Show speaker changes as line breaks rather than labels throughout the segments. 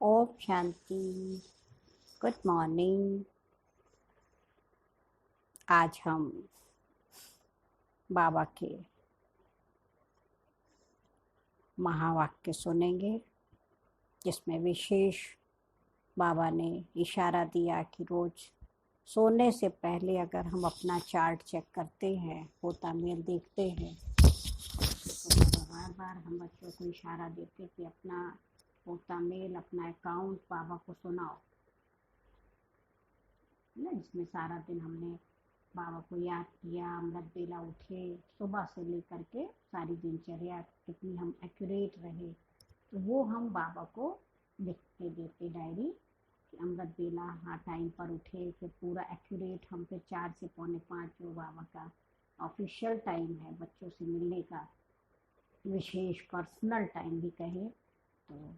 Om Shanti. Good morning. आज हम बाबा के महावाक्य सुनेंगे, जिसमें विशेष बाबा ने इशारा दिया कि रोज सोने से पहले अगर हम अपना चार्ट चेक करते हैं, होता मेल देखते हैं, तो बार बार हम बच्चों को इशारा देते कि अपना होता मेल, अपना अकाउंट बाबा को सुनाओ ना, जिसमें सारा दिन हमने बाबा को याद किया, अमृत बेला उठे, सुबह से लेकर के सारी दिनचर्या कितनी हम एक्यूरेट रहे, तो वो हम बाबा को लिख के देते डायरी कि अमृत बेला हाँ टाइम पर उठे, फिर पूरा एक्यूरेट हम फिर 4 से पौने 5 जो बाबा का ऑफिशियल टाइम है बच्चों से मिलने का, विशेष पर्सनल टाइम भी कहे, तो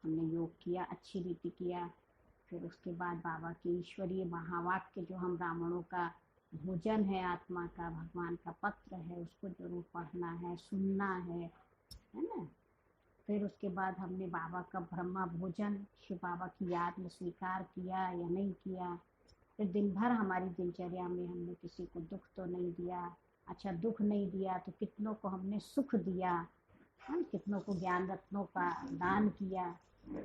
हमने योग किया, अच्छी रीति किया। फिर उसके बाद बाबा के ईश्वरीय महावाक्य जो हम ब्राह्मणों का भोजन है, आत्मा का भगवान का पत्र है, उसको जरूर पढ़ना है, सुनना है ना। फिर उसके बाद हमने बाबा का ब्रह्मा भोजन शिव बाबा की याद में स्वीकार किया या नहीं किया। फिर दिन भर हमारी दिनचर्या में हमने किसी को दुख तो नहीं दिया, अच्छा दुख नहीं दिया तो कितनों को हमने सुख दिया, हम कितनों को ज्ञान रत्नों का दान किया।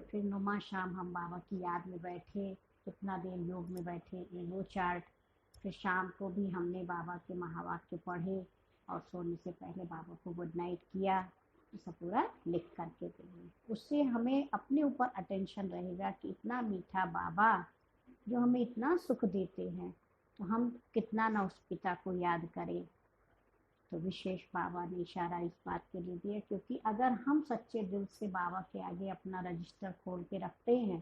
फिर नुमा शाम हम बाबा की याद में बैठे, कितना देर योग में बैठे, वो चार्ट। फिर शाम को भी हमने बाबा के महावाक्य पढ़े और सोने से पहले बाबा को गुड नाइट किया, सब पूरा लिख करके देंगे। उससे हमें अपने ऊपर अटेंशन रहेगा कि इतना मीठा बाबा जो हमें इतना सुख देते हैं, तो हम कितना ना उस पिता को याद करें। तो विशेष बाबा ने इशारा इस बात के लिए दिया, क्योंकि अगर हम सच्चे दिल से बाबा के आगे अपना रजिस्टर खोल के रखते हैं,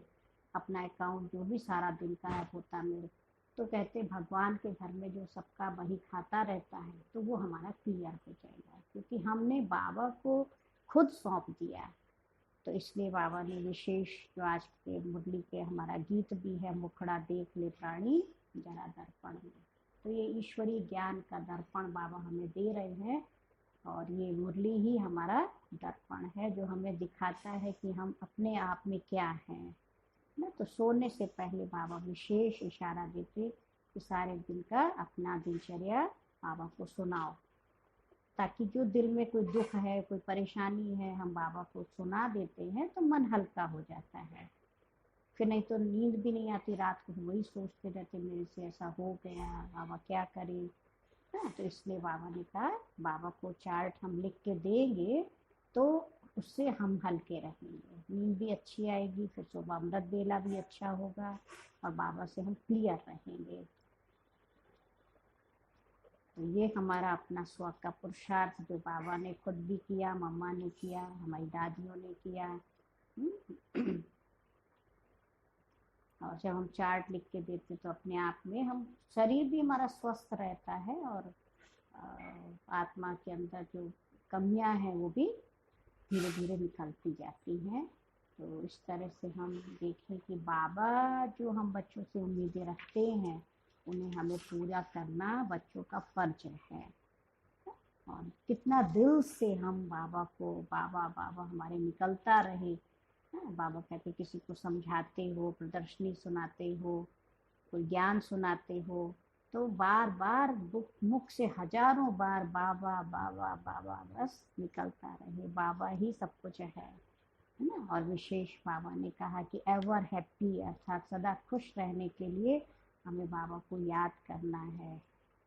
अपना अकाउंट जो भी सारा दिन का है होता मेरे, तो कहते भगवान के घर में जो सबका बही खाता रहता है, तो वो हमारा क्लियर हो जाएगा, क्योंकि हमने बाबा को खुद सौंप दिया। तो इसलिए बाबा ने विशेष जो आज के मुरली के हमारा गीत भी है, मुखड़ा देख ले प्राणी जरा दर्पण में, तो ये ईश्वरीय ज्ञान का दर्पण बाबा हमें दे रहे हैं, और ये मुरली ही हमारा दर्पण है जो हमें दिखाता है कि हम अपने आप में क्या हैं ना। तो सोने से पहले बाबा विशेष इशारा देते कि सारे दिन का अपना दिनचर्या बाबा को सुनाओ, ताकि जो दिल में कोई दुख है, कोई परेशानी है, हम बाबा को सुना देते हैं तो मन हल्का हो जाता है। फिर नहीं तो नींद भी नहीं आती, रात को वही सोचते रहते मेरे से ऐसा हो गया, बाबा क्या करें ना। तो इसलिए बाबा ने कहा बाबा को चार्ट हम लिख के देंगे तो उससे हम हल्के रहेंगे, नींद भी अच्छी आएगी, फिर सुबह अमृत बेला भी अच्छा होगा और बाबा से हम क्लियर रहेंगे। तो ये हमारा अपना स्व का पुरुषार्थ जो बाबा ने खुद भी किया, मम्मा ने किया, हमारी दादियों ने किया। और जब हम चार्ट लिख के देते तो अपने आप में हम शरीर भी हमारा स्वस्थ रहता है, और आत्मा के अंदर जो कमियां हैं वो भी धीरे धीरे निकलती जाती हैं। तो इस तरह से हम देखें कि बाबा जो हम बच्चों से उम्मीदें रखते हैं, उन्हें हमें पूरा करना बच्चों का फर्ज है। और कितना दिल से हम बाबा को बाबा बाबा हमारे निकलता रहे। बाबा कहते किसी को समझाते हो, प्रदर्शनी सुनाते हो, कोई ज्ञान सुनाते हो, तो बार बार मुख से हजारों बार बाबा बाबा बाबा बस निकलता रहे, बाबा ही सब कुछ है ना। और विशेष बाबा ने कहा कि एवर हैप्पी अर्थात सदा खुश रहने के लिए हमें बाबा को याद करना है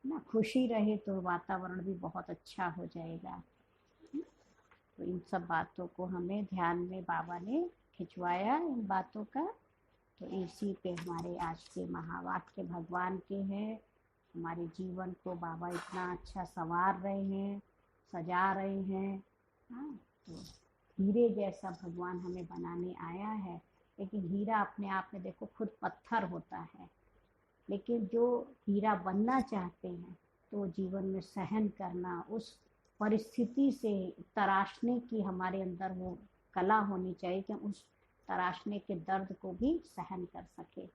ना। खुशी रहे तो वातावरण भी बहुत अच्छा हो जाएगा। तो इन सब बातों को हमें ध्यान में बाबा ने खिंचवाया इन बातों का। तो इसी पे हमारे आज के महावाक्य भगवान के हैं। हमारे जीवन को बाबा इतना अच्छा संवार रहे हैं, सजा रहे हैं। हाँ, तो हीरे जैसा भगवान हमें बनाने आया है। लेकिन हीरा अपने आप में देखो खुद पत्थर होता है, लेकिन जो हीरा बनना चाहते हैं तो जीवन में सहन करना, उस परिस्थिति से तराशने की हमारे अंदर वो कला होनी चाहिए कि हम उस तराशने के दर्द को भी सहन कर सके।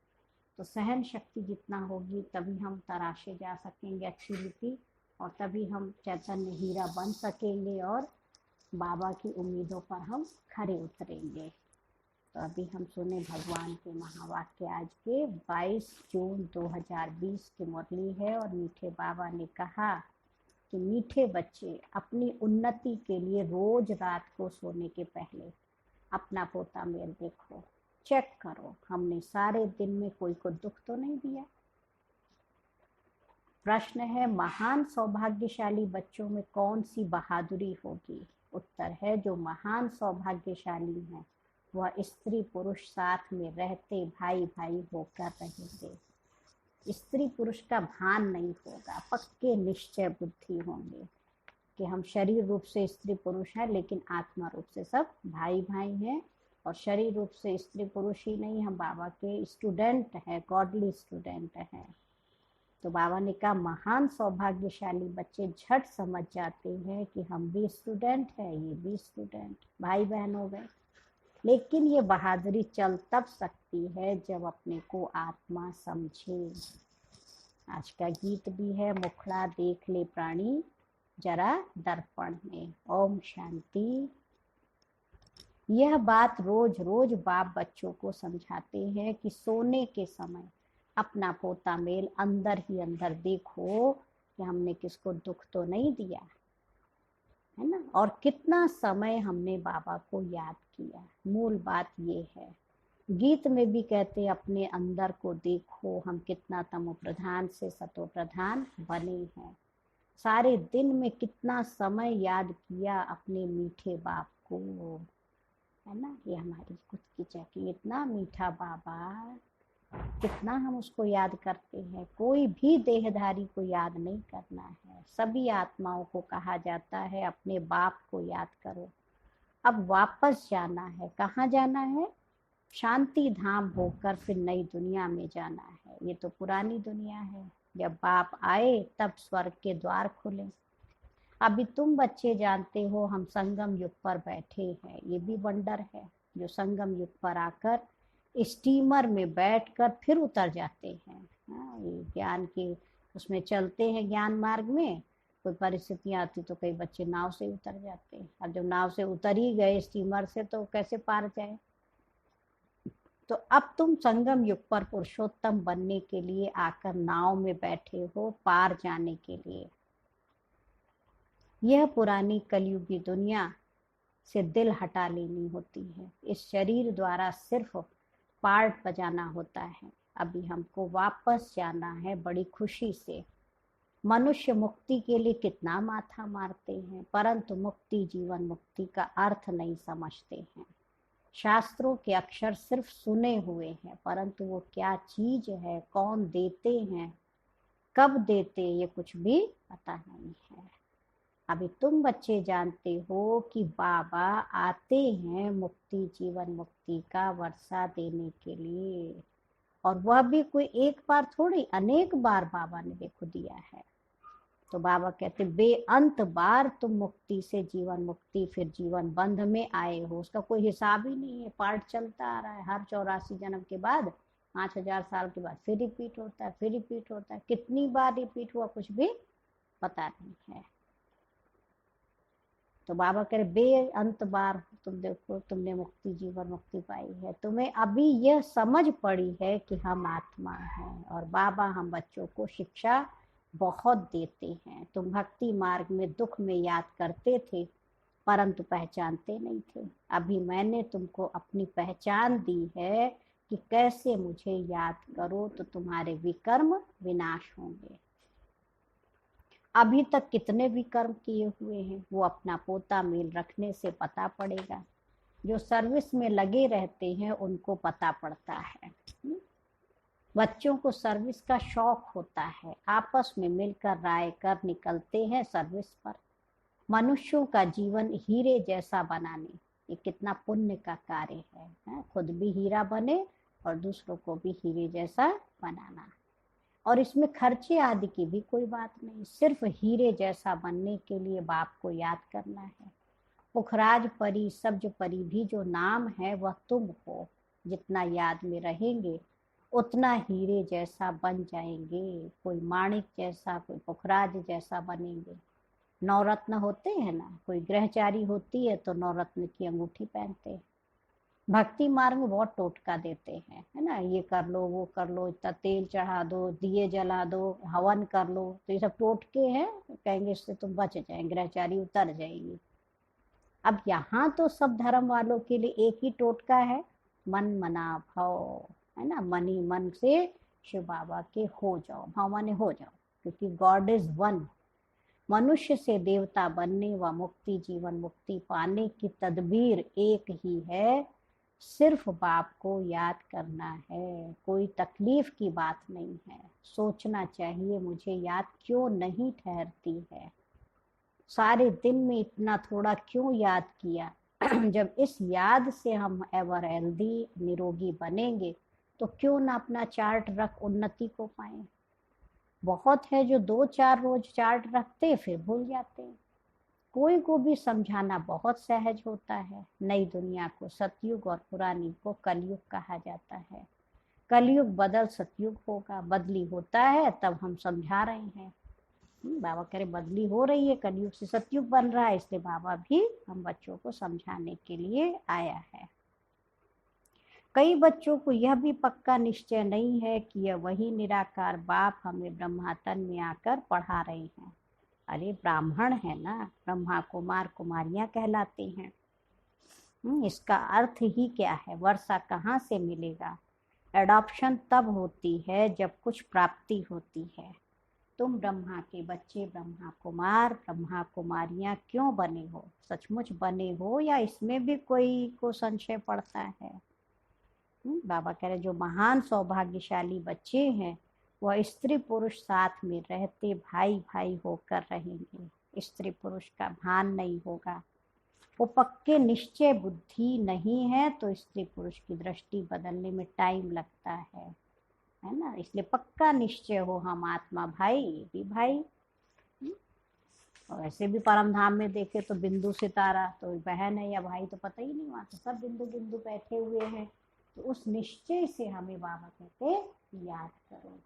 तो सहन शक्ति जितना होगी तभी हम तराशे जा सकेंगे अच्छी रीति, और तभी हम चैतन्य हीरा बन सकेंगे और बाबा की उम्मीदों पर हम खरे उतरेंगे। तो अभी हम सुने भगवान के महावाक्य आज के 22 जून 2020 की मुरली है। और मीठे बाबा ने कहा कि मीठे बच्चे अपनी उन्नति के लिए रोज रात को सोने के पहले अपना पोता मेल देखो, चेक करो हमने सारे दिन में कोई को दुख तो नहीं दिया। प्रश्न है, महान सौभाग्यशाली बच्चों में कौन सी बहादुरी होगी? उत्तर है, जो महान सौभाग्यशाली हैं वह स्त्री पुरुष साथ में रहते भाई भाई होकर रहेंगे। स्त्री पुरुष का भान नहीं होगा, पक्के निश्चय बुद्धि होंगे कि हम शरीर रूप से स्त्री पुरुष हैं लेकिन आत्मा रूप से सब भाई भाई हैं। और शरीर रूप से स्त्री पुरुष ही नहीं, हम बाबा के स्टूडेंट हैं, गॉडली स्टूडेंट हैं। तो बाबा ने कहा महान सौभाग्यशाली बच्चे झट समझ जाते हैं कि हम भी स्टूडेंट हैं, ये भी स्टूडेंट, भाई बहन हो गए। लेकिन ये बहादुरी चल तब सकती है जब अपने को आत्मा समझे। आज का गीत भी है, मुखड़ा देख ले प्राणी जरा दर्पण में। ओम शांति। यह बात रोज रोज बाप बच्चों को समझाते हैं कि सोने के समय अपना पोता मेल अंदर ही अंदर देखो कि हमने किसको दुख तो नहीं दिया है ना, और कितना समय हमने बाबा को याद किया। मूल बात ये है। गीत में भी कहते अपने अंदर को देखो, हम कितना तमो प्रधान से सतो प्रधान बने हैं। सारे दिन में कितना समय याद किया अपने मीठे बाप को, है ना। ये हमारी खुद की चेकिंग, इतना मीठा बाबा, कितना हम उसको याद करते हैं। कोई भी देहधारी को याद नहीं करना है, सभी आत्माओं को कहा जाता है अपने बाप को याद करो। अब वापस जाना है, कहाँ जाना है? शांति धाम होकर फिर नई दुनिया में जाना है। ये तो पुरानी दुनिया है, जब बाप आए तब स्वर्ग के द्वार खुले। अभी तुम बच्चे जानते हो हम संगम युग पर बैठे हैं, ये भी वंडर है जो संगम युग पर आकर स्टीमर में बैठकर फिर उतर जाते हैं। ये ज्ञान के उसमें चलते हैं, ज्ञान मार्ग में कोई परिस्थितियां आती तो कई बच्चे नाव से उतर जाते हैं। और जब नाव से उतर ही गए स्टीमर से तो कैसे पार जाए। तो अब तुम संगम युग पर पुरुषोत्तम बनने के लिए आकर नाव में बैठे हो, पार जाने के लिए। यह पुरानी कलयुगी दुनिया से दिल हटा लेनी होती है। इस शरीर द्वारा सिर्फ पार्ट बजाना होता है। अभी हमको वापस जाना है बड़ी खुशी से। मनुष्य मुक्ति के लिए कितना माथा मारते हैं, परंतु मुक्ति जीवन मुक्ति का अर्थ नहीं समझते हैं। शास्त्रों के अक्षर सिर्फ सुने हुए हैं, परंतु वो क्या चीज है, कौन देते हैं, कब देते, ये कुछ भी पता नहीं है। अभी तुम बच्चे जानते हो कि बाबा आते हैं मुक्ति जीवन मुक्ति का वर्षा देने के लिए। और वह भी कोई एक बार थोड़ी, अनेक बार बाबा ने देखो दिया है। तो बाबा कहते बेअंत बार तुम मुक्ति से जीवन मुक्ति फिर जीवन बंध में आए हो, उसका कोई हिसाब ही नहीं है। पार्ट चलता आ रहा है, हर 84 जन्म के बाद 5000 साल के बाद फिर रिपीट होता है, फिर रिपीट होता है। कितनी बार रिपीट हुआ कुछ भी पता नहीं है। तो बाबा कह रहे बेअंत बार तुम देखो, तुमने मुक्ति जीवन मुक्ति पाई है। तुम्हें अभी यह समझ पड़ी है कि हम आत्मा हैं, और बाबा हम बच्चों को शिक्षा बहुत देते हैं। तुम भक्ति मार्ग में दुख में याद करते थे, परंतु पहचानते नहीं थे। अभी मैंने तुमको अपनी पहचान दी है कि कैसे मुझे याद करो तो तुम्हारे विकर्म विनाश होंगे। अभी तक कितने विकर्म किए हुए हैं वो अपना पोता मेल रखने से पता पड़ेगा। जो सर्विस में लगे रहते हैं उनको पता पड़ता है। बच्चों को सर्विस का शौक होता है, आपस में मिलकर राय कर निकलते हैं सर्विस पर। मनुष्यों का जीवन हीरे जैसा बनाने, ये कितना पुण्य का कार्य है। खुद भी हीरा बने और दूसरों को भी हीरे जैसा बनाना। और इसमें खर्चे आदि की भी कोई बात नहीं, सिर्फ हीरे जैसा बनने के लिए बाप को याद करना है। पुखराज परी सब्ज परी भी जो नाम है वह तुम हो। जितना याद में रहेंगे उतना हीरे जैसा बन जाएंगे। कोई माणिक जैसा, कोई पुखराज जैसा बनेंगे। नवरत्न होते हैं ना, कोई ग्रहचारी होती है तो नवरत्न की अंगूठी पहनते हैं, भक्ति मार्ग में बहुत टोटका देते हैं, है ना, ये कर लो वो कर लो, इतना तेल चढ़ा दो, दिए जला दो, हवन कर लो, तो ये सब टोटके हैं। कहेंगे इससे तुम बच जाएंगे, ग्रहचारी उतर जाएगी। अब यहाँ तो सब धर्म वालों के लिए एक ही टोटका है, मन मना भाव, है ना, मन ही मन से शिव बाबा के हो जाओ, भाव माने हो जाओ, क्योंकि गॉड इज वन। मनुष्य से देवता बनने व मुक्ति जीवन मुक्ति पाने की तदबीर एक ही है, सिर्फ बाप को याद करना है। कोई तकलीफ की बात नहीं है, सोचना चाहिए मुझे याद क्यों नहीं ठहरती है, सारे दिन में इतना थोड़ा क्यों याद किया। जब इस याद से हम एवर हेल्दी निरोगी बनेंगे तो क्यों ना अपना चार्ट रख उन्नति को पाए। बहुत है जो 2-4 रोज चार्ट रखते फिर भूल जाते हैं। कोई को भी समझाना बहुत सहज होता है। नई दुनिया को सतयुग और पुरानी को कलयुग कहा जाता है। कलयुग बदल सतयुग होगा, बदली होता है तब हम समझा रहे हैं। बाबा कह रहे बदली हो रही है, कलयुग से सतयुग बन रहा है, इसलिए बाबा भी हम बच्चों को समझाने के लिए आया है। कई बच्चों को यह भी पक्का निश्चय नहीं है कि यह वही निराकार बाप हमें ब्रह्मातन में आकर पढ़ा रहे हैं। अरे ब्राह्मण है ना, ब्रह्मा कुमार कुमारियां कहलाते हैं। इसका अर्थ ही क्या है, वर्षा कहाँ से मिलेगा। एडॉप्शन तब होती है जब कुछ प्राप्ति होती है। तुम ब्रह्मा के बच्चे ब्रह्मा कुमार ब्रह्मा कुमारियां क्यों बने हो, सचमुच बने हो या इसमें भी कोई को संशय पड़ता है। बाबा कह रहे जो महान सौभाग्यशाली बच्चे हैं वह स्त्री पुरुष साथ में रहते भाई भाई होकर रहेंगे। स्त्री पुरुष का भान नहीं होगा। वो पक्के निश्चय बुद्धि नहीं है तो स्त्री पुरुष की दृष्टि बदलने में टाइम लगता है ना। इसलिए पक्का निश्चय हो हम आत्मा भाई, ये भी भाई। और ऐसे भी परम धाम में देखे तो बिंदु सितारा तो बहन है या भाई तो पता ही नहीं, वहां तो सब बिंदु बिंदु बैठे हुए हैं। तो उस निश्चय से हमें बाबा कहते याद करो।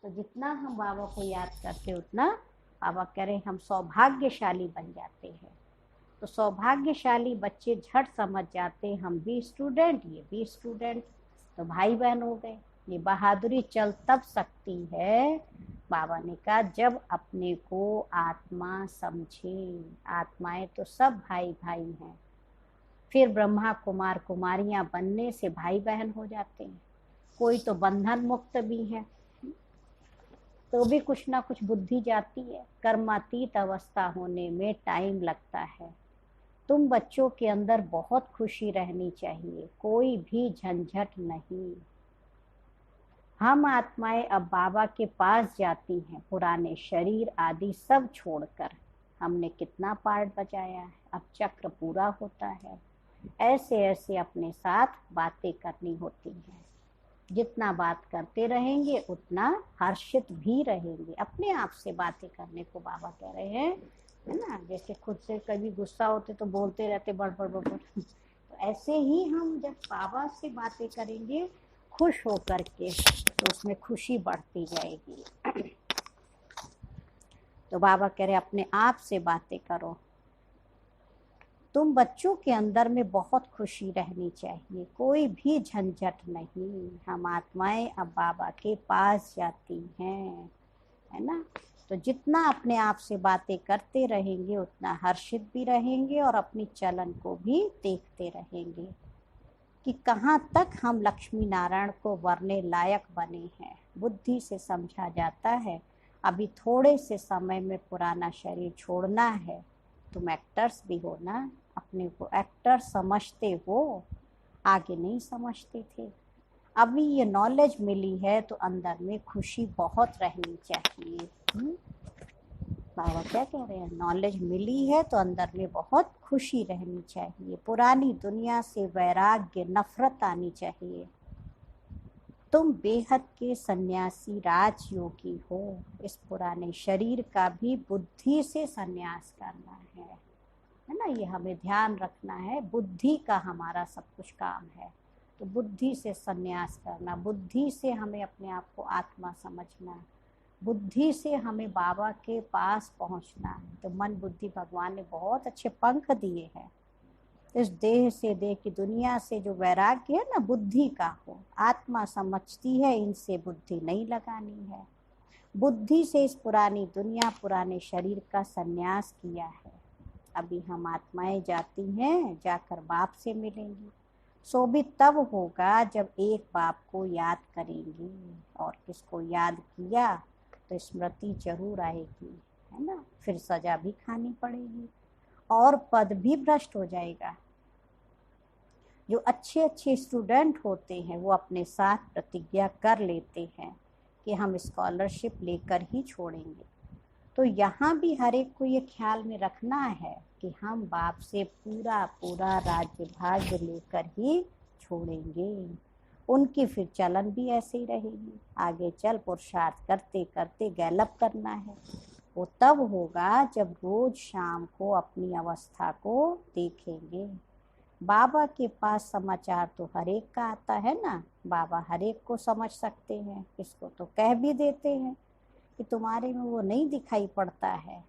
तो जितना हम बाबा को याद करते उतना बाबा कह रहे हम सौभाग्यशाली बन जाते हैं। तो सौभाग्यशाली बच्चे झट समझ जाते हम भी स्टूडेंट ये भी स्टूडेंट, तो भाई बहन हो गए। ये बहादुरी चल तब सकती है, बाबा ने कहा जब अपने को आत्मा समझे। आत्माएं तो सब भाई भाई हैं। फिर ब्रह्मा कुमार कुमारियां बनने से भाई बहन हो जाते हैं। कोई तो बंधन मुक्त भी है, तो भी कुछ ना कुछ बुद्धि जाती है। कर्मातीत अवस्था होने में टाइम लगता है। तुम बच्चों के अंदर बहुत खुशी रहनी चाहिए, कोई भी झंझट नहीं। हम आत्माएं अब बाबा के पास जाती हैं, पुराने शरीर आदि सब छोड़कर। हमने कितना पार्ट बजाया है, अब चक्र पूरा होता है। ऐसे ऐसे अपने साथ बातें करनी होती हैं। जितना बात करते रहेंगे उतना हर्षित भी रहेंगे। अपने आप से बातें करने को बाबा कह रहे हैं, है ना। जैसे खुद से कभी गुस्सा होते तो बोलते रहते बड़ बड़। तो ऐसे ही हम जब बाबा से बातें करेंगे खुश होकर के तो उसमें खुशी बढ़ती जाएगी। तो बाबा कह रहे अपने आप से बातें करो। तुम बच्चों के अंदर में बहुत खुशी रहनी चाहिए, कोई भी झंझट नहीं। हम आत्माएं अब बाबा के पास जाती हैं, है ना। तो जितना अपने आप से बातें करते रहेंगे उतना हर्षित भी रहेंगे और अपनी चलन को भी देखते रहेंगे कि कहाँ तक हम लक्ष्मी नारायण को वरने लायक बने हैं। बुद्धि से समझा जाता है अभी थोड़े से समय में पुराना शरीर छोड़ना है। तुम एक्टर्स भी हो ना, अपने को एक्टर समझते हो, आगे नहीं समझते थे। अभी ये नॉलेज मिली है तो अंदर में खुशी बहुत रहनी चाहिए। बाबा क्या कह रहे हैं, नॉलेज मिली है तो अंदर में बहुत खुशी रहनी चाहिए। पुरानी दुनिया से वैराग्य नफरत आनी चाहिए। तुम बेहद के सन्यासी राजयोगी हो। इस पुराने शरीर का भी बुद्धि से सन्यास करना है ना। ये हमें ध्यान रखना है, बुद्धि का हमारा सब कुछ काम है। तो बुद्धि से सन्यास करना, बुद्धि से हमें अपने आप को आत्मा समझना, बुद्धि से हमें बाबा के पास पहुंचना है। तो मन बुद्धि भगवान ने बहुत अच्छे पंख दिए हैं। इस देह से, देह की दुनिया से जो वैराग्य है ना, बुद्धि का हो। आत्मा समझती है इनसे बुद्धि नहीं लगानी है। बुद्धि से इस पुरानी दुनिया, पुराने शरीर का संन्यास किया है। अभी हम आत्माएं जाती हैं, जाकर बाप से मिलेंगी। सो भी तब होगा जब एक बाप को याद करेंगी, और किसको याद किया तो स्मृति जरूर आएगी, है ना। फिर सजा भी खानी पड़ेगी और पद भी भ्रष्ट हो जाएगा। जो अच्छे अच्छे स्टूडेंट होते हैं वो अपने साथ प्रतिज्ञा कर लेते हैं कि हम स्कॉलरशिप लेकर ही छोड़ेंगे। तो यहाँ भी हर एक को ये ख्याल में रखना है कि हम बाप से पूरा पूरा राज्य भाग्य लेकर ही छोड़ेंगे। उनकी फिर चलन भी ऐसे ही रहेगी। आगे चल पुरुषार्थ करते करते गैलप करना है। वो तब होगा जब रोज शाम को अपनी अवस्था को देखेंगे। बाबा के पास समाचार तो हर एक का आता है ना। बाबा हर एक को समझ सकते हैं, इसको तो कह भी देते हैं कि तुम्हारे में वो नहीं दिखाई पड़ता है,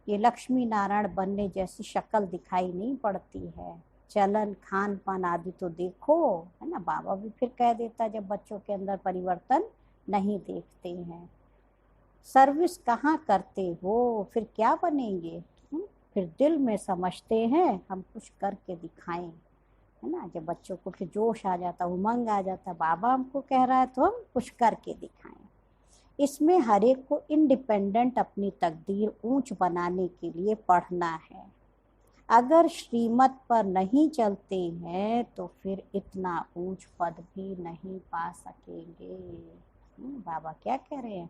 ये लक्ष्मी नारायण बनने जैसी शक्ल दिखाई नहीं पड़ती है, चलन खान पान आदि तो देखो, है ना। बाबा भी फिर कह देता जब बच्चों के अंदर परिवर्तन नहीं देखते हैं। सर्विस कहाँ करते हो, फिर क्या बनेंगे। फिर दिल में समझते हैं हम कुछ करके दिखाएं, है ना। जब बच्चों को फिर जोश आ जाता, उमंग आ जाता, बाबा हमको कह रहा है तो हम कुछ करके दिखाएं। इसमें हर एक को इंडिपेंडेंट अपनी तकदीर ऊंच बनाने के लिए पढ़ना है। अगर श्रीमत पर नहीं चलते हैं तो फिर इतना ऊंच पद भी नहीं पा सकेंगे। बाबा क्या कह रहे हैं,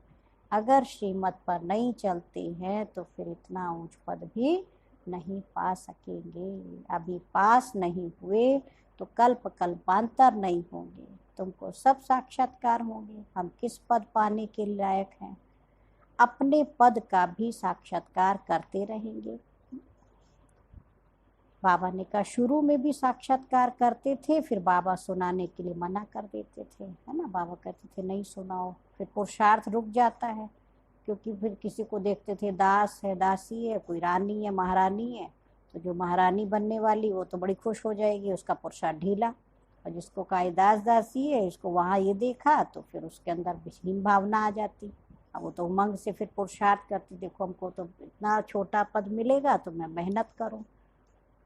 अगर श्रीमत पर नहीं चलते हैं तो फिर इतना ऊंच पद भी नहीं पा सकेंगे। अभी पास नहीं हुए तो कल्प कल्पांतर नहीं होंगे। तुमको सब साक्षात्कार होंगे। हम किस पद पाने के लायक हैं, अपने पद का भी साक्षात्कार करते रहेंगे। बाबा ने कहा शुरू में भी साक्षात्कार करते थे, फिर बाबा सुनाने के लिए मना कर देते थे, है ना। बाबा कहते थे नहीं सुनाओ, फिर पुरुषार्थ रुक जाता है। क्योंकि फिर किसी को देखते थे दास है, दासी है, कोई रानी है, महारानी है, तो जो महारानी बनने वाली वो तो बड़ी खुश हो जाएगी, उसका पुरुषार्थ ढीला। और जिसको कहा दास दासी है, इसको वहाँ ये देखा तो फिर उसके अंदर विहीन भावना आ जाती। अब वो तो उमंग से फिर पुरुषार्थ करती, देखो हमको तो इतना छोटा पद मिलेगा तो मैं मेहनत करूँ।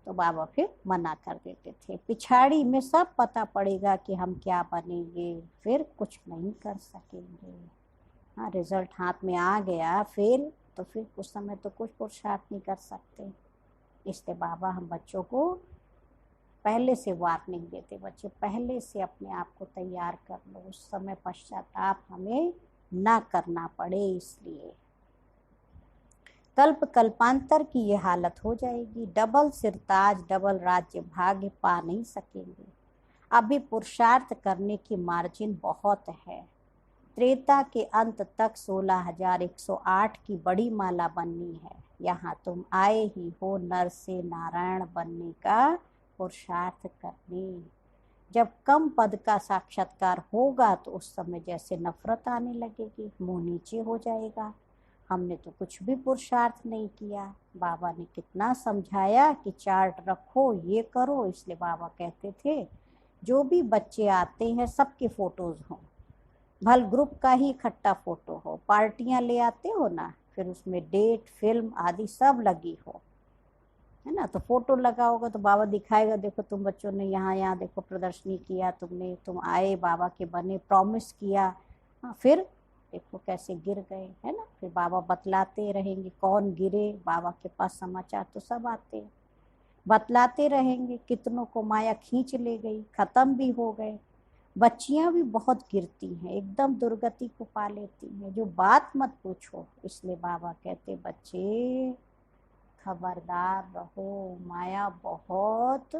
तो बाबा फिर मना कर देते थे। पिछाड़ी में सब पता पड़ेगा कि हम क्या बनेंगे, फिर कुछ नहीं कर सकेंगे। हाँ, रिजल्ट हाथ में आ गया फिर तो फिर कुछ समय तो कुछ पुरुषार्थ नहीं कर सकते। इसलिए बाबा हम बच्चों को पहले से वार्निंग देते, बच्चे पहले से अपने आप को तैयार कर लो, उस समय पश्चाताप हमें ना करना पड़े। इसलिए कल्प कल्पांतर की ये हालत हो जाएगी। डबल सिरताज, डबल राज्य भाग्य पा नहीं सकेंगे। अभी पुरुषार्थ करने की मार्जिन बहुत है। त्रेता के अंत तक 16,108 की बड़ी माला बननी है। यहाँ तुम आए ही हो नर से नारायण बनने का पुरुषार्थ करने। जब कम पद का साक्षात्कार होगा तो उस समय जैसे नफरत आने लगेगी, मुंह नीचे हो जाएगा, हमने तो कुछ भी पुरुषार्थ नहीं किया। बाबा ने कितना समझाया कि चार्ट रखो, ये करो। इसलिए बाबा कहते थे जो भी बच्चे आते हैं सबके फोटोज हों, भल ग्रुप का ही इकट्ठा फोटो हो। पार्टियां ले आते हो ना, फिर उसमें डेट फिल्म आदि सब लगी हो, है ना। तो फोटो लगा होगा तो बाबा दिखाएगा, देखो तुम बच्चों ने यहाँ यहाँ देखो प्रदर्शनी किया, तुमने तुम आए बाबा के बने, प्रॉमिस किया। हाँ, फिर देखो कैसे गिर गए, है ना। फिर बाबा बतलाते रहेंगे कौन गिरे, बाबा के पास समाचार तो सब आते हैं। बतलाते रहेंगे कितनों को माया खींच ले गई, खत्म भी हो गए। बच्चियां भी बहुत गिरती हैं, एकदम दुर्गति को पा लेती हैं, जो बात मत पूछो। इसलिए बाबा कहते बच्चे खबरदार रहो, माया बहुत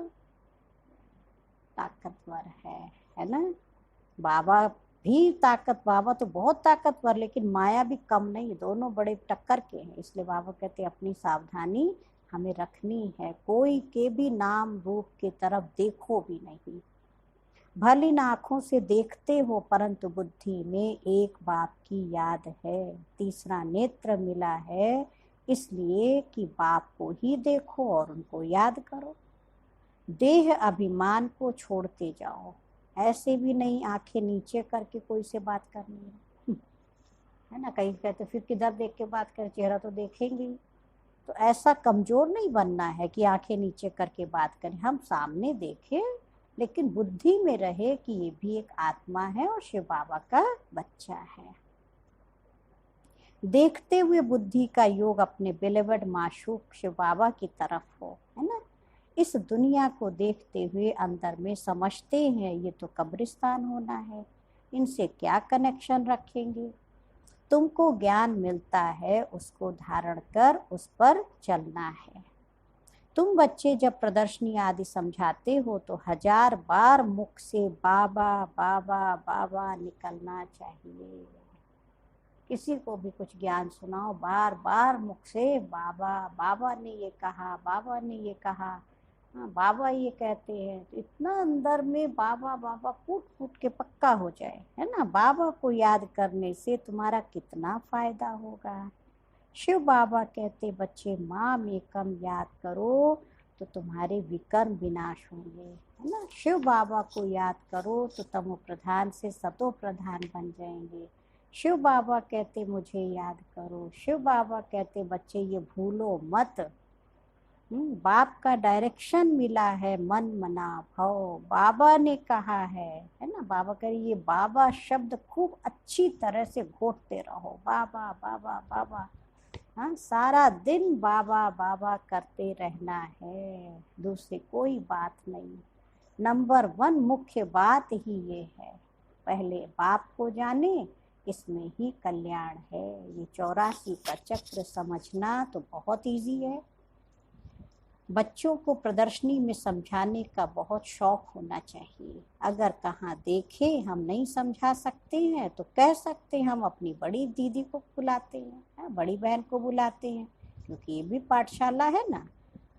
ताकतवर है ना। बाबा भी बाबा तो बहुत ताकतवर, लेकिन माया भी कम नहीं, दोनों बड़े टक्कर के हैं। इसलिए बाबा कहते अपनी सावधानी हमें रखनी है, कोई के भी नाम रूप की तरफ देखो भी नहीं। भले इन आँखों से देखते हो परंतु बुद्धि में एक बाप की याद है। तीसरा नेत्र मिला है इसलिए कि बाप को ही देखो और उनको याद करो। देह अभिमान को छोड़ते जाओ। ऐसे भी नहीं आंखें नीचे करके कोई से बात करनी है ना। कहीं कहते फिर किधर देख के बात करें, चेहरा तो देखेंगे ही। तो ऐसा कमजोर नहीं बनना है कि आंखें नीचे करके बात करें। हम सामने देखें लेकिन बुद्धि में रहे कि ये भी एक आत्मा है और शिव बाबा का बच्चा है। देखते हुए बुद्धि का योग अपने बिलेवड माशूक शिव बाबा की तरफ हो, है ना। इस दुनिया को देखते हुए अंदर में समझते हैं ये तो कब्रिस्तान होना है, इनसे क्या कनेक्शन रखेंगे। तुमको ज्ञान मिलता है, उसको धारण कर उस पर चलना है। तुम बच्चे जब प्रदर्शनी आदि समझाते हो तो 1000 बार मुख से बाबा बाबा बाबा निकलना चाहिए। किसी को भी कुछ ज्ञान सुनाओ, बार बार मुख से बाबा, बाबा ने ये कहा, बाबा ने ये कहा, हाँ बाबा ये कहते हैं। तो इतना अंदर में बाबा बाबा फूट फूट के पक्का हो जाए, है ना। बाबा को याद करने से तुम्हारा कितना फायदा होगा। शिव बाबा कहते बच्चे माम एकम याद करो तो तुम्हारे विकर्म विनाश होंगे, है ना। शिव बाबा को याद करो तो तमो प्रधान से सतो प्रधान बन जाएंगे। शिव बाबा कहते मुझे याद करो। शिव बाबा कहते बच्चे ये भूलो मत। बाप का डायरेक्शन मिला है, मन मना भव, बाबा ने कहा है ना। बाबा कह रही ये बाबा शब्द खूब अच्छी तरह से घोटते रहो, बाबा बाबा बाबा। हाँ, सारा दिन बाबा बाबा करते रहना है, दूसरी कोई बात नहीं। नंबर 1 मुख्य बात ही ये है, पहले बाप को जाने, इसमें ही कल्याण है। ये 84 का चक्र समझना तो बहुत इजी है। बच्चों को प्रदर्शनी में समझाने का बहुत शौक होना चाहिए। अगर कहाँ देखे हम नहीं समझा सकते हैं तो कह सकते हैं, हम अपनी बड़ी दीदी को बुलाते हैं, बड़ी बहन को बुलाते हैं, क्योंकि ये भी पाठशाला है ना।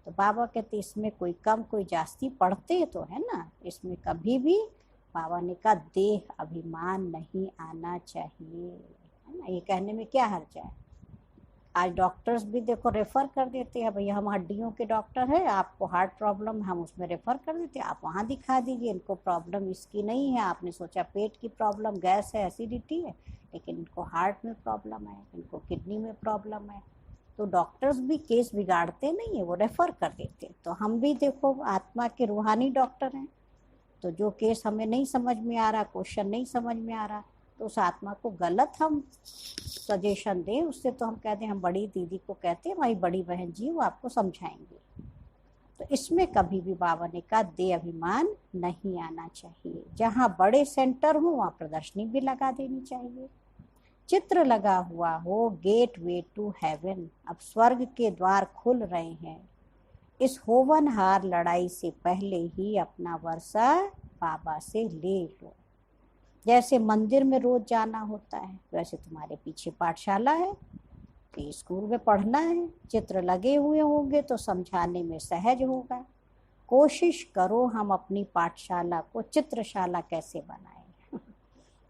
तो बाबा कहते इसमें कोई कम कोई जास्ती पढ़ते तो है ना। इसमें कभी भी बाबा ने कहा देह अभिमान नहीं आना चाहिए, है ना। ये कहने में क्या हर्ज है। आज डॉक्टर्स भी देखो रेफर कर देते हैं, भैया हम हड्डियों के डॉक्टर हैं, आपको हार्ट प्रॉब्लम, हम उसमें रेफर कर देते हैं, आप वहाँ दिखा दीजिए, इनको प्रॉब्लम इसकी नहीं है। आपने सोचा पेट की प्रॉब्लम, गैस है, एसिडिटी है, लेकिन इनको हार्ट में प्रॉब्लम है, इनको किडनी में प्रॉब्लम है। तो डॉक्टर्स भी केस बिगाड़ते नहीं है, वो रेफर कर देते। तो हम भी देखो आत्मा के रूहानी डॉक्टर हैं, तो जो केस हमें नहीं समझ में आ रहा, क्वेश्चन नहीं समझ में आ रहा, तो उस आत्मा को गलत हम सजेशन दें, उससे तो हम कहते हैं हम बड़ी दीदी को कहते हैं हमारी बड़ी बहन जी वो आपको समझाएंगे। तो इसमें कभी भी बाबा ने कहा दे अभिमान नहीं आना चाहिए। जहाँ बड़े सेंटर हो वहाँ प्रदर्शनी भी लगा देनी चाहिए, चित्र लगा हुआ हो, गेट वे टू हेवन। अब स्वर्ग के द्वार खुल रहे हैं। इस होवनहार लड़ाई से पहले ही अपना वर्षा बाबा से ले लो। जैसे मंदिर में रोज जाना होता है, वैसे तुम्हारे पीछे पाठशाला है, तो स्कूल में पढ़ना है, चित्र लगे हुए होंगे तो समझाने में सहज होगा। कोशिश करो हम अपनी पाठशाला को चित्रशाला कैसे बनाएं,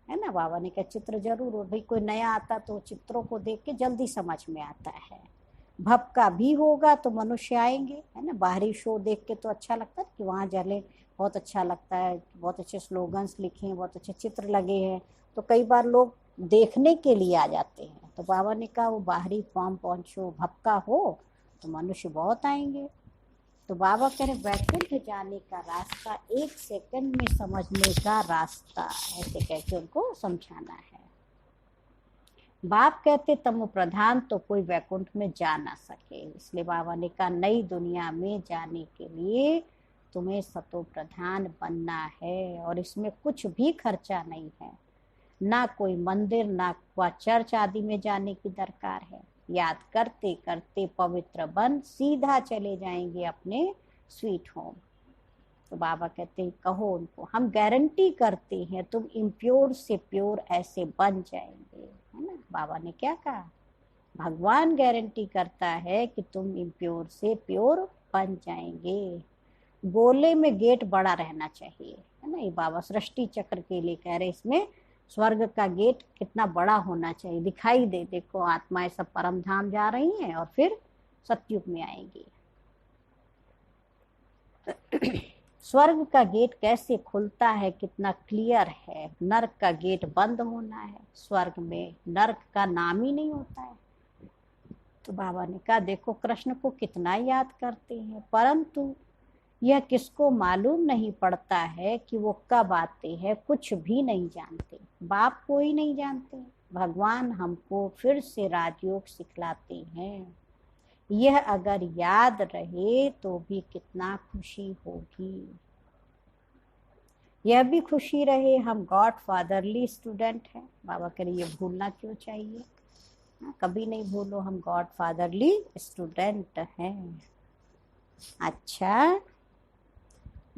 है ना। बाबा ने कहा चित्र जरूर हो, भाई कोई नया आता तो चित्रों को देख के जल्दी समझ में आता है। भपका भी होगा तो मनुष्य आएंगे, है ना। बाहरी शो देख के तो अच्छा लगता है कि वहाँ जले, बहुत अच्छा लगता है, बहुत अच्छे स्लोगन्स लिखे हैं, बहुत अच्छे चित्र लगे हैं, तो कई बार लोग देखने के लिए आ जाते हैं। तो बाबा ने कहा वो बाहरी फॉर्म पहुँचो, भपका हो तो मनुष्य बहुत आएंगे। तो बाबा कह रहे वैकुंठ जाने का रास्ता 1 सेकंड में समझने का रास्ता, ऐसे कह के उनको समझाना है। बाप कहते तमो प्रधान तो कोई वैकुंठ में जा ना सके, इसलिए बाबा ने कहा नई दुनिया में जाने के लिए तुम्हें सतो प्रधान बनना है, और इसमें कुछ भी खर्चा नहीं है, ना कोई मंदिर ना चर्च आदि में जाने की दरकार है। याद करते करते पवित्र बन सीधा चले जाएंगे अपने स्वीट होम। तो बाबा कहते हैं कहो उनको, हम गारंटी करते हैं तुम इम्प्योर से प्योर ऐसे बन जाएंगे, है ना। बाबा ने क्या कहा, भगवान गारंटी करता है कि तुम इम्प्योर से प्योर बन जाएंगे। गोले में गेट बड़ा रहना चाहिए, है ना। ये बाबा सृष्टि चक्र के लिए कह रहे, इसमें स्वर्ग का गेट कितना बड़ा होना चाहिए, दिखाई दे। देखो आत्माएं सब परम धाम जा रही हैं और फिर सतयुग में आएंगी। स्वर्ग का गेट कैसे खुलता है, कितना क्लियर है। नर्क का गेट बंद होना है, स्वर्ग में नर्क का नाम ही नहीं होता है। तो बाबा ने कहा देखो कृष्ण को कितना याद करते हैं, परंतु यह किसको मालूम नहीं पड़ता है कि वो कब आते हैं, कुछ भी नहीं जानते। बाप कोई नहीं जानते, भगवान हमको फिर से राजयोग सिखलाते हैं। यह अगर याद रहे तो भी कितना खुशी होगी। यह भी खुशी रहे हम गॉड फादरली स्टूडेंट हैं। बाबा कह रहे ये भूलना क्यों चाहिए, कभी नहीं भूलो हम गॉड फादरली स्टूडेंट हैं। अच्छा,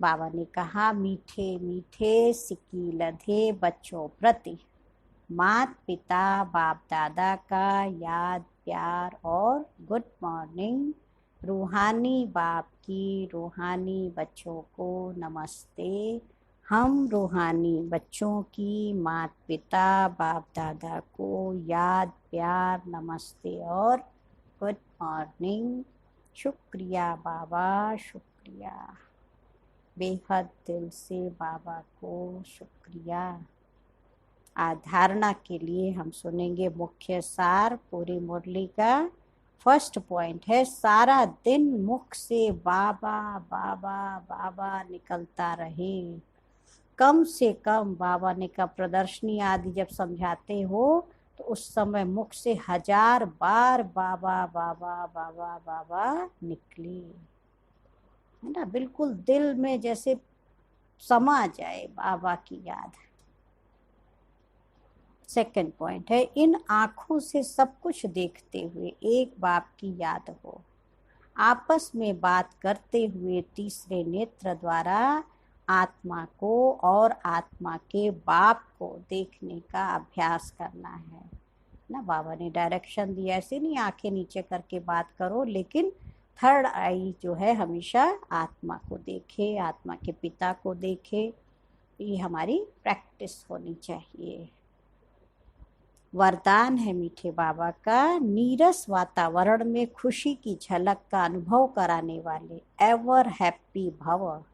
बाबा ने कहा मीठे मीठे सिक्की लधे बच्चों प्रति मात पिता बाप दादा का याद प्यार और गुड मॉर्निंग। रूहानी बाप की रूहानी बच्चों को नमस्ते। हम रूहानी बच्चों की मात पिता बाप दादा को याद प्यार नमस्ते और गुड मॉर्निंग। शुक्रिया बाबा, शुक्रिया, बेहद दिल से बाबा को शुक्रिया। आधारणा के लिए हम सुनेंगे मुख्य सार पूरी मुरली का। फर्स्ट पॉइंट है सारा दिन मुख से बाबा बाबा बाबा निकलता रहे। कम से कम बाबा ने का प्रदर्शनी आदि जब समझाते हो तो उस समय मुख से 1000 बार बाबा बाबा बाबा बाबा निकले, है ना, बिल्कुल दिल में जैसे समा जाए बाबा की याद। सेकंड पॉइंट है इन आँखों से सब कुछ देखते हुए एक बाप की याद हो। आपस में बात करते हुए तीसरे नेत्र द्वारा आत्मा को और आत्मा के बाप को देखने का अभ्यास करना है ना। बाबा ने डायरेक्शन दिया, ऐसे नहीं आंखें नीचे करके बात करो, लेकिन थर्ड आई जो है हमेशा आत्मा को देखे, आत्मा के पिता को देखे। ये हमारी प्रैक्टिस होनी चाहिए। वरदान है मीठे बाबा का, नीरस वातावरण में खुशी की झलक का अनुभव कराने वाले एवर हैप्पी भव।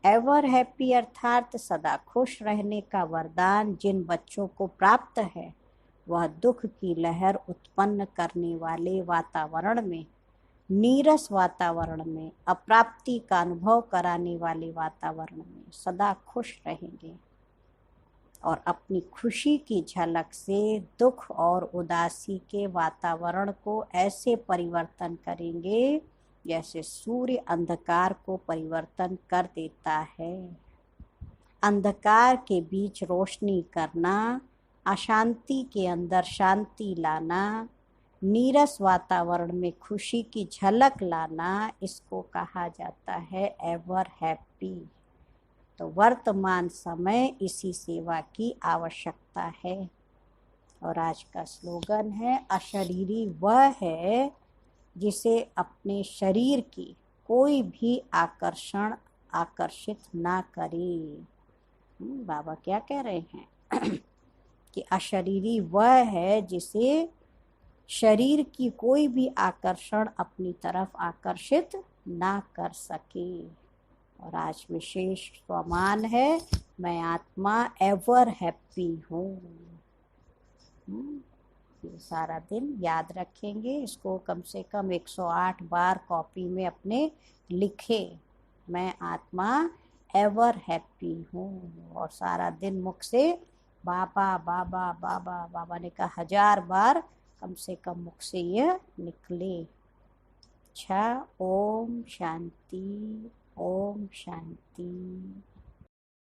एवर हैप्पी अर्थात सदा खुश रहने का वरदान जिन बच्चों को प्राप्त है, वह दुख की लहर उत्पन्न करने वाले वातावरण में, नीरस वातावरण में, अप्राप्ति का अनुभव कराने वाले वातावरण में सदा खुश रहेंगे और अपनी खुशी की झलक से दुख और उदासी के वातावरण को ऐसे परिवर्तन करेंगे जैसे सूर्य अंधकार को परिवर्तन कर देता है। अंधकार के बीच रोशनी करना, अशांति के अंदर शांति लाना, नीरस वातावरण में खुशी की झलक लाना, इसको कहा जाता है एवर हैप्पी। तो वर्तमान समय इसी सेवा की आवश्यकता है। और आज का स्लोगन है अशरीरी वह है जिसे अपने शरीर की कोई भी आकर्षण आकर्षित ना करे। बाबा क्या कह रहे हैं कि अशरीरी वह है जिसे शरीर की कोई भी आकर्षण अपनी तरफ आकर्षित ना कर सके। और आज विशेष स्वमान है, मैं आत्मा एवर हैप्पी हूँ। ये सारा दिन याद रखेंगे, इसको कम से कम 108 बार कॉपी में अपने लिखे, मैं आत्मा एवर हैप्पी हूँ। और सारा दिन मुख से बाबा बाबा बाबा बाबा ने कहा 1000 बार कम से कम मुख से यह निकले। अच्छा, ओम शांति, ओम शांति।